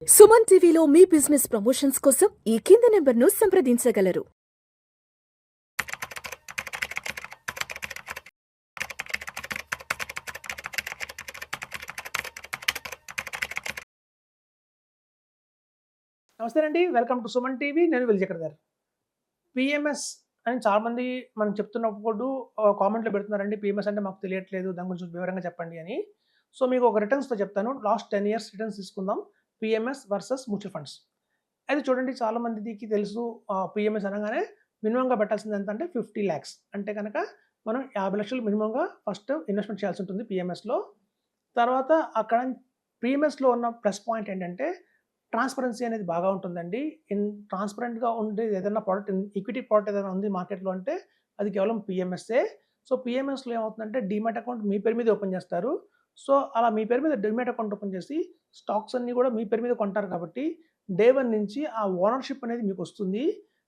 సుమన్ టీవీలో మీ business promotions కోసం ఈ కింది నెంబర్ను సంప్రదించగలరు. నమస్తే అండి, వెల్కమ్ టు సుమన్ టీవీ. నేను విజయకర్ గారు. పిఎంఎస్ అని చాలామంది మనం చెప్తున్నప్పుడు కామెంట్లో పెడుతున్నారండి. పిఎంఎస్ అంటే మాకు తెలియట్లేదు, దాని గురించి వివరంగా చెప్పండి అని. సో మీకు ఒక రిటర్న్స్తో చెప్తాను. లాస్ట్ 10 years రిటర్న్స్ తీసుకుందాం. PMS versus mutual funds. అయితే చూడండి, చాలా మందికి తెలుసు పిఎంఎస్ అనగానే మినిమంగా పెట్టాల్సింది ఎంత అంటే 50 lakhs. అంటే కనుక మనం 50 లక్షలు మినిమంగా ఫస్ట్ ఇన్వెస్ట్మెంట్ చేయాల్సి ఉంటుంది పిఎంఎస్లో. తర్వాత అక్కడ పిఎంఎస్లో ఉన్న ప్లస్ పాయింట్ ఏంటంటే ట్రాన్స్పరెన్సీ అనేది బాగా ఉంటుందండి. ట్రాన్స్పరెంట్‌గా ఉండేది ఏదైనా ప్రోడక్ట్, ఈక్విటీ ప్రోడక్ట్ ఏదైనా ఉంది మార్కెట్‌లో అంటే అది కేవలం పిఎంఎస్సే. సో పిఎంఎస్‌లో ఏమవుతుందంటే డీమ్యాట్ అకౌంట్ మీ పేరు మీద ఓపెన్ చేస్తారు. సో అలా మీ పేరు మీద డీమ్యాట్ అకౌంట్ ఓపెన్ చేసి స్టాక్స్ అన్నీ కూడా మీ పేరు మీద కొంటారు కాబట్టి డే 1 నుంచి ఆ ఓనర్‌షిప్ అనేది మీకొస్తుంది.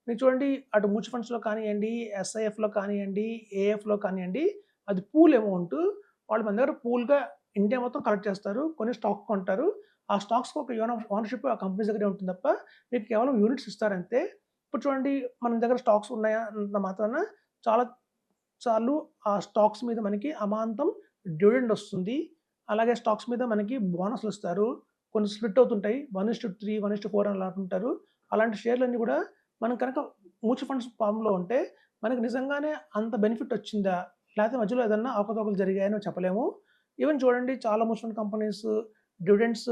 మీరు చూడండి, అటు మ్యూచువల్ ఫండ్స్‌లో కానియండి, ఎస్ఐఎఫ్‌లో కానియండి, ఏఎఫ్‌లో కానియండి, అది పూల్ అమౌంట్. వాళ్ళు మన దగ్గర పూల్‌గా ఇండియా మొత్తం కలెక్ట్ చేస్తారు. కొన్ని స్టాక్ కొంటారు. ఆ స్టాక్స్‌కి ఒక ఓనర్‌షిప్ ఆ కంపెనీస్ దగ్గరే ఉంటుంది తప్ప మీకు కేవలం యూనిట్స్ ఇస్తారంతే. ఇప్పుడు చూడండి, మన దగ్గర స్టాక్స్ ఉన్నాయా అన్నంత మాత్రాన చాలా సార్లు ఆ స్టాక్స్ మీద మనకి అమాంతం డివిడెండ్ వస్తుంది. అలాగే స్టాక్స్ మీద మనకి బోనస్‌లు ఇస్తారు. కొన్ని స్ప్లిట్ అవుతుంటాయి. 1:3, 1:4 అలా అంటుంటారు. అలాంటి షేర్‌లన్నీ కూడా మనం కనుక మ్యూచువల్ ఫండ్స్ ఫార్మ్‌లో ఉంటే మనకి నిజంగానే అంత బెనిఫిట్ వచ్చిందా? లేకపోతే మధ్యలో ఏదన్నా అవకతవకలు జరిగాయనో చెప్పలేము. ఈవెన్ చూడండి, చాలా మ్యూచువల్ ఫండ్ కంపెనీస్ డివిడెండ్స్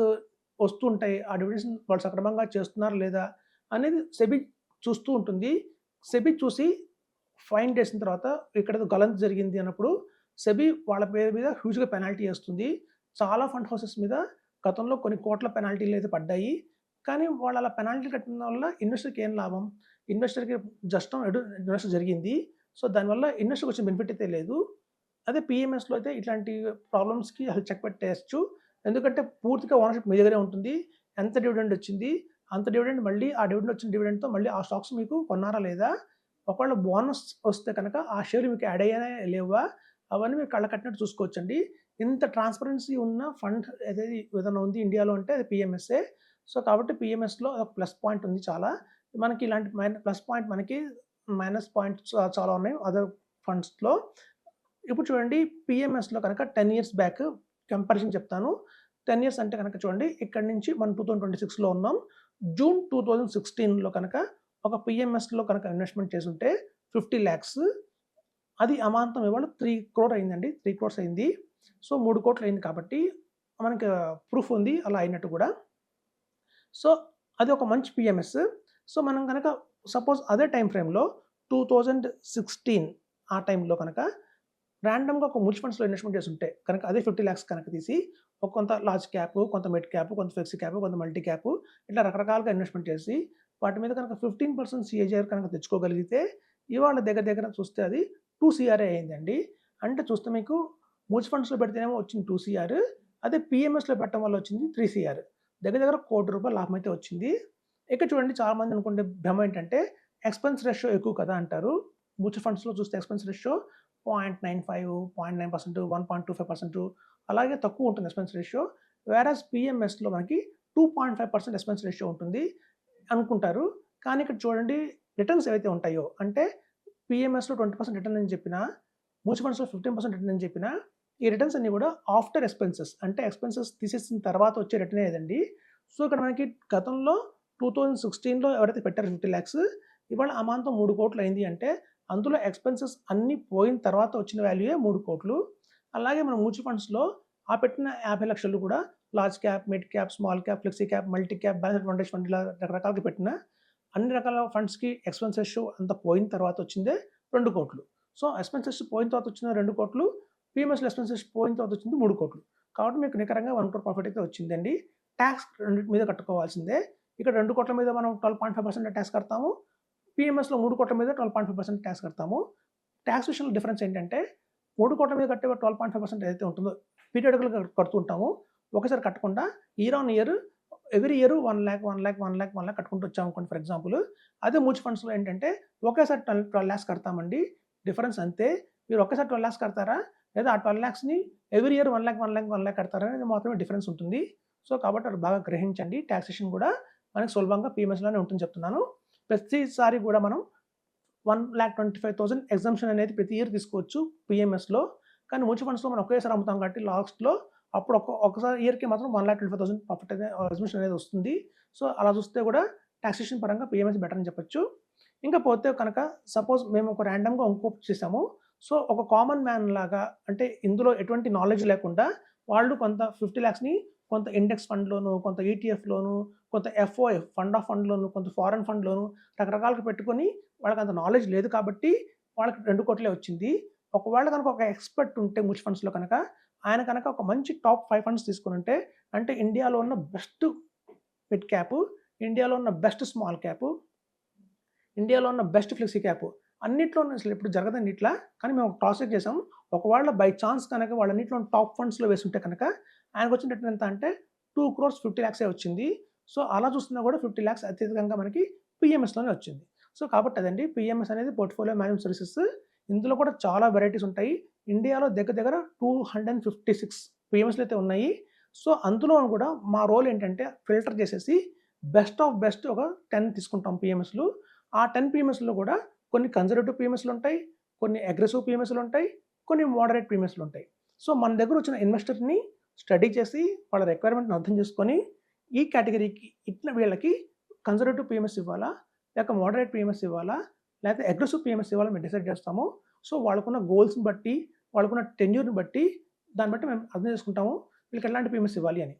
వస్తుంటాయి. ఆ డివిడెండ్స్ వాళ్ళు సక్రమంగా చేస్తున్నారా లేదా అనేది సెబీ చూస్తూ ఉంటుంది. సెబీ చూసి ఫైన్ చేసిన తర్వాత ఇక్కడేదో గలంతు జరిగింది అన్నప్పుడు సెబీ వాళ్ళ పేరు మీద హ్యూజ్‌గా పెనాల్టీ ఏస్తుంది. చాలా ఫండ్ హౌసెస్ మీద గతంలో కొన్ని కోట్ల పెనాల్టీలయితే పడ్డాయి. కానీ వాళ్ళు అలా పెనాల్టీ కట్టిన వల్ల ఇన్వెస్టర్‌కి ఏం లాభం? ఇన్వెస్టర్‌కి నష్టం జరిగింది. సో దానివల్ల ఇన్వెస్టర్‌కి వచ్చిన బెనిఫిట్ అయితే లేదు. అదే పిఎంఎస్‌లో అయితే ఇట్లాంటి ప్రాబ్లమ్స్‌కి అసలు చెక్ పెట్టేయొచ్చు. ఎందుకంటే పూర్తిగా ఓనర్‌షిప్ మీ దగ్గరే ఉంటుంది. ఎంత డివిడెండ్ వచ్చింది, అంత డివిడెండ్ మళ్ళీ ఆ డివిడెండ్ వచ్చిన డివిడెండ్‌తో మళ్ళీ ఆ స్టాక్స్ మీకు కొన్నారా లేదా? ఒకవేళ బోనస్ వస్తే కనుక ఆ షేర్‌లు మీకు యాడ్ అయ్యాయా లేవా? అవన్నీ మీరు కళ్ళ కట్టినట్టు చూసుకోవచ్చండి. ఇంత ట్రాన్స్‌పరెన్సీ ఉన్న ఫండ్ ఏదైనా ఉంది ఇండియాలో అంటే అది పిఎంఎస్సే. సో కాబట్టి పిఎంఎస్‌లో అదొక ప్లస్ పాయింట్ ఉంది చాలా. మనకి ఇలాంటి ప్లస్ పాయింట్ మనకి మైనస్ పాయింట్స్ చాలా ఉన్నాయి అదర్ ఫండ్స్‌లో. ఇప్పుడు చూడండి, పిఎంఎస్‌లో కనుక 10 ఇయర్స్ బ్యాక్ కంపారిజన్ చెప్తాను. 10 ఇయర్స్ అంటే కనుక చూడండి, ఇక్కడి నుంచి మనం 2026లో ఉన్నాం. జూన్ 2016లో కనుక ఒక పిఎంఎస్‌లో కనుక ఇన్వెస్ట్‌మెంట్ చేసుంటే 50 లాక్స్, అది అమాంతం ఇవాళ 3 crore అయిందండి. 3 crores అయింది. సో 3 కోట్లు అయింది కాబట్టి మనకి ప్రూఫ్ ఉంది అలా అయినట్టు కూడా. సో అది ఒక మంచి పిఎంఎస్. సో మనం గనక సపోజ్ అదే టైమ్ ఫ్రేమ్‌లో 2016 ఆ టైంలో కనుక రాండమ్‌గా ఒక మ్యూచువల్ ఫండ్స్‌లో ఇన్వెస్ట్‌మెంట్ చేసుంటే కనుక అదే 50 లాక్స్ కనుక తీసి ఒక కొంత లార్జ్ క్యాప్, కొంత మిడ్ క్యాప్, కొంత ఫ్లెక్సీ క్యాప్, కొంత మల్టీ క్యాప్ ఇట్లా రకరకాలుగా ఇన్వెస్ట్‌మెంట్ చేసి వాటి మీద కనుక 15% సిఏజీఆర్ కనుక తెచ్చుకోగలిగితే ఇవాళ దగ్గర దగ్గర చూస్తే అది 2 సీఆర్ఏ అయిందండి. అంటే చూస్తే మీకు మ్యూచువల్ ఫండ్స్‌లో పెడితేనేమో వచ్చింది 2 సీఆర్. అదే పిఎంఎస్‌లో పెట్టడం వల్ల వచ్చింది 3 సీఆర్. దగ్గర దగ్గర ₹1,00,00,000 లాభం అయితే వచ్చింది. ఇక చూడండి, చాలామంది అనుకునే భ్రమ ఏంటంటే ఎక్స్‌పెన్స్ రేషియో ఎక్కువ కదా అంటారు. మ్యూచువల్ ఫండ్స్‌లో చూస్తే ఎక్స్‌పెన్స్ రేషియో 0.95, 0.9%, 1.25% అలాగే తక్కువ ఉంటుంది ఎక్స్‌పెన్స్ రేషియో. వేరాజ్ పిఎంఎస్‌లో మనకి 2.5% ఎక్స్‌పెన్స్ రేషియో ఉంటుంది అనుకుంటారు. కానీ ఇక్కడ చూడండి, రిటర్న్స్ ఏవైతే ఉంటాయో అంటే పిఎంఎస్‌లో 20% రిటర్న్ అని చెప్పినా, మ్యూచువల్ ఫండ్స్‌లో 15% రిటర్న్ అని చెప్పినా, ఈ రిటర్న్స్ అన్నీ కూడా ఆఫ్టర్ ఎక్స్‌పెన్సెస్ అంటే ఎక్స్‌పెన్సెస్ తీసేసిన తర్వాత వచ్చే రిటర్నే ఇదండి. సో ఇక్కడ మనకి గతంలో 2016లో ఎవరైతే పెట్టారో 50 లాక్స్ ఇవాళ అమాంతం 3 కోట్లు అయింది అంటే అందులో ఎక్స్‌పెన్సెస్ అన్నీ పోయిన తర్వాత వచ్చిన వాల్యూయే 3 కోట్లు. అలాగే మన మ్యూచువల్ ఫండ్స్‌లో ఆ పెట్టిన 50 లక్షలు కూడా large cap, mid cap, small cap, flexi cap, multi cap, balance advantage fund ఇలా రకరకాలుగా పెట్టిన అన్ని రకాల ఫండ్స్‌కి ఎక్స్‌పెన్స్ రేషియో అంతా పోయిన తర్వాత వచ్చిందే 2 కోట్లు. సో ఎక్స్‌పెన్సెస్ పోయిన తర్వాత వచ్చిన 2 కోట్లు, పిఎంఎస్‌లో ఎక్స్‌పెన్సెస్ పోయిన తర్వాత వచ్చింది 3 కోట్లు. కాబట్టి మీకు నికరంగా 1 crore ప్రాఫిట్ అయితే వచ్చిందండి. టాక్స్ రెండిటి మీద కట్టుకోవాల్సిందే. ఇక్కడ 2 కోట్ల మీద మనం 12.5% టాక్స్ కడతాము. పిఎంఎస్‌లో 3 కోట్ల మీద 12.5% టాక్స్ కడతాము. టాక్స్ విషయంలో డిఫరెన్స్ ఏంటంటే 3 కోట్ల మీద కట్టే 12.5% ఏదైతే ఉంటుందో పీరియాడికల్‌గా కడుతూ ఉంటాము. ఒకేసారి కట్టకుండా year on year every year 1,00,000, 1,00,000, 1,00,000, 1,00,000 కట్టుకుంటూ వచ్చామనుకోండి ఫర్ ఎగ్జాంపుల్. అదే మ్యూచువల్ ఫండ్స్‌లో ఏంటంటే ఒకేసారి 12 లాక్స్ కడతామండి. డిఫరెన్స్ అంతే. మీరు ఒకేసారి 12 లాక్స్ కడతారా? లేదా ఆ 12 లాక్స్‌ని ఎవ్రీ ఇయర్ 1,00,000, 1,00,000, 1,00,000 కడతారా అనేది మాత్రమే డిఫరెన్స్ ఉంటుంది. సో, కాబట్టి అది బాగా గ్రహించండి. టాక్సేషన్ కూడా మనకి సులభంగా పీఎంఎస్‌లోనే ఉంటుందని చెప్తున్నాను. ప్రతిసారి కూడా మనం 1,25,000 ఎగ్జంప్షన్ అనేది ప్రతి ఇయర్ తీసుకోవచ్చు పీఎంఎస్‌లో. కానీ మ్యూచువల్ ఫండ్స్‌లో మనం ఒకేసారి అమ్ముతాం కాబట్టి లాస్ట్‌లో అప్పుడు ఒకసారి ఇయర్‌కి మాత్రం 1,25,000 ప్రాఫిట్ అనేది ఎగ్జంప్షన్ అనేది వస్తుంది. సో, అలా చూస్తే కూడా టాక్సేషన్ పరంగా పీఎంఎస్ బెటర్ అని చెప్పొచ్చు. ఇంకా పోతే కనుక సపోజ్ మేము ఒక ర్యాండమ్‌గా ఇంకోటి చేసాము. సో, ఒక కామన్ మ్యాన్ లాగా అంటే ఇందులో ఎటువంటి నాలెడ్జ్ లేకుండా వాళ్ళు కొంత 50 లాక్స్‌ని కొంత ఇండెక్స్ ఫండ్‌లోను, కొంత ఈటీఎఫ్‌లోను, కొంత ఎఫ్ఓఎఫ్ ఫండ్ ఆఫ్ ఫండ్‌లోను, కొంత ఫారెన్ ఫండ్‌లోను రకరకాలుగా పెట్టుకొని వాళ్ళకంత నాలెడ్జ్ లేదు కాబట్టి వాళ్ళకి 2,00,00,000 వచ్చింది. ఒకవేళ గనక ఒక ఎక్స్‌పర్ట్ ఉంటే మ్యూచువల్ ఫండ్స్‌లో కనుక ఆయన కనుక ఒక మంచి టాప్ 5 ఫండ్స్ తీసుకొనుంటే అంటే ఇండియాలో ఉన్న బెస్ట్ మిడ్ క్యాప్, ఇండియాలో ఉన్న బెస్ట్ స్మాల్ క్యాప్, ఇండియాలో ఉన్న బెస్ట్ ఫ్లెక్సీ క్యాప్ అన్నిట్లోనూ అసలు ఎప్పుడు జరగదండి ఇట్లా. కానీ మేము ఒక క్రాస్ చెక్ చేసాం. ఒకవేళ బై ఛాన్స్ కనుక వాళ్ళన్నిట్లో టాప్ ఫండ్స్‌లో వేసుంటే కనుక ఆయనకొచ్చిన రిటర్న్ ఎంత అంటే 2,50,00,000 వచ్చింది. సో, అలా చూస్తున్నా కూడా 50,00,000 అత్యధికంగా మనకి పీఎంఎస్‌లోనే వచ్చింది. సో, కాబట్టి అదండి పీఎంఎస్ అనేది పోర్ట్‌ఫోలియో మేనేజ్‌మెంట్ సర్వీసెస్. ఇందులో కూడా చాలా వెరైటీస్ ఉంటాయి. ఇండియాలో దగ్గర దగ్గర 256 పీఎంఎస్‌లు అయితే ఉన్నాయి. సో, అందులో కూడా మా రోల్ ఏంటంటే ఫిల్టర్ చేసేసి బెస్ట్ ఆఫ్ బెస్ట్ ఒక 10 తీసుకుంటాం పీఎంఎస్‌లు. ఆ 10 పీఎంఎస్‌లో కూడా కొన్ని కన్జర్వేటివ్ పీఎంఎస్‌లు ఉంటాయి. కొన్ని అగ్రెసివ్ పీఎంఎస్‌లు ఉంటాయి. కొన్ని మోడరేట్ పీఎంఎస్‌లు ఉంటాయి. సో, మన దగ్గర వచ్చిన ఇన్వెస్టర్‌ని స్టడీ చేసి వాళ్ళ రిక్వైర్మెంట్‌ని అర్థం చేసుకొని ఈ కేటగిరీకి ఇట్లా వీళ్ళకి కన్జర్వేటివ్ పీఎంఎస్ ఇవ్వాలా? లేక మోడరేట్ పీఎంఎస్ ఇవ్వాలా? లేకపోతే అగ్రెసివ్ పీఎంఎస్ ఇవ్వాలా మేము డిసైడ్ చేస్తాము. సో, వాళ్ళకున్న గోల్స్‌ని బట్టి, వాళ్ళకున్న టెన్యూర్‌ని బట్టి దాన్ని బట్టి మేము అర్థం చేసుకుంటాము. వీళ్ళకి ఎలాంటి పీఎంఎస్ ఇవ్వాలి అని.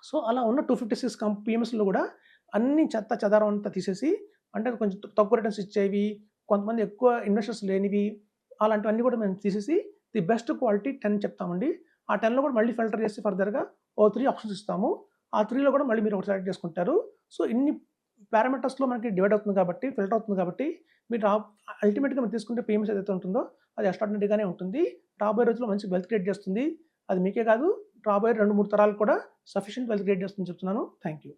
సో, అలా ఉన్న 256 పీఎంఎస్‌లో కూడా అన్ని చెత్త చెదారం అంతా తీసేసి అంటే కొంచెం తక్కువ రిటర్న్స్ ఇచ్చేవి, కొంతమంది ఎక్కువ ఇన్వెస్టర్స్ లేనివి అలాంటివన్నీ కూడా మేము తీసేసి ది బెస్ట్ క్వాలిటీ 10 చెప్తామండి. ఆ 10లో కూడా మళ్ళీ ఫిల్టర్ చేసి ఫర్దర్‌గా ఓ 3 ఆప్షన్స్ ఇస్తాము. ఆ 3లో కూడా మళ్ళీ మీరు ఒకటి సెలెక్ట్ చేసుకుంటారు. సో, ఇన్ని పారామీటర్స్‌లో మనకి డివైడ్ అవుతుంది కాబట్టి, ఫిల్టర్ అవుతుంది కాబట్టి మీరు అల్టిమేట్‌గా మీరు తీసుకుంటే పీఎంఎస్ ఏదైతే ఉంటుందో అది ఎక్స్ట్రార్డినరీగానే ఉంటుంది. రాబోయే రోజుల్లో మంచి వెల్త్ క్రియేట్ చేస్తుంది. అది మీకే కాదు రాబోయే 2, 3 తరాలకు కూడా సఫిషియెంట్ వెల్త్ క్రియేట్ చేస్తుందని చెప్తున్నాను. Thank you.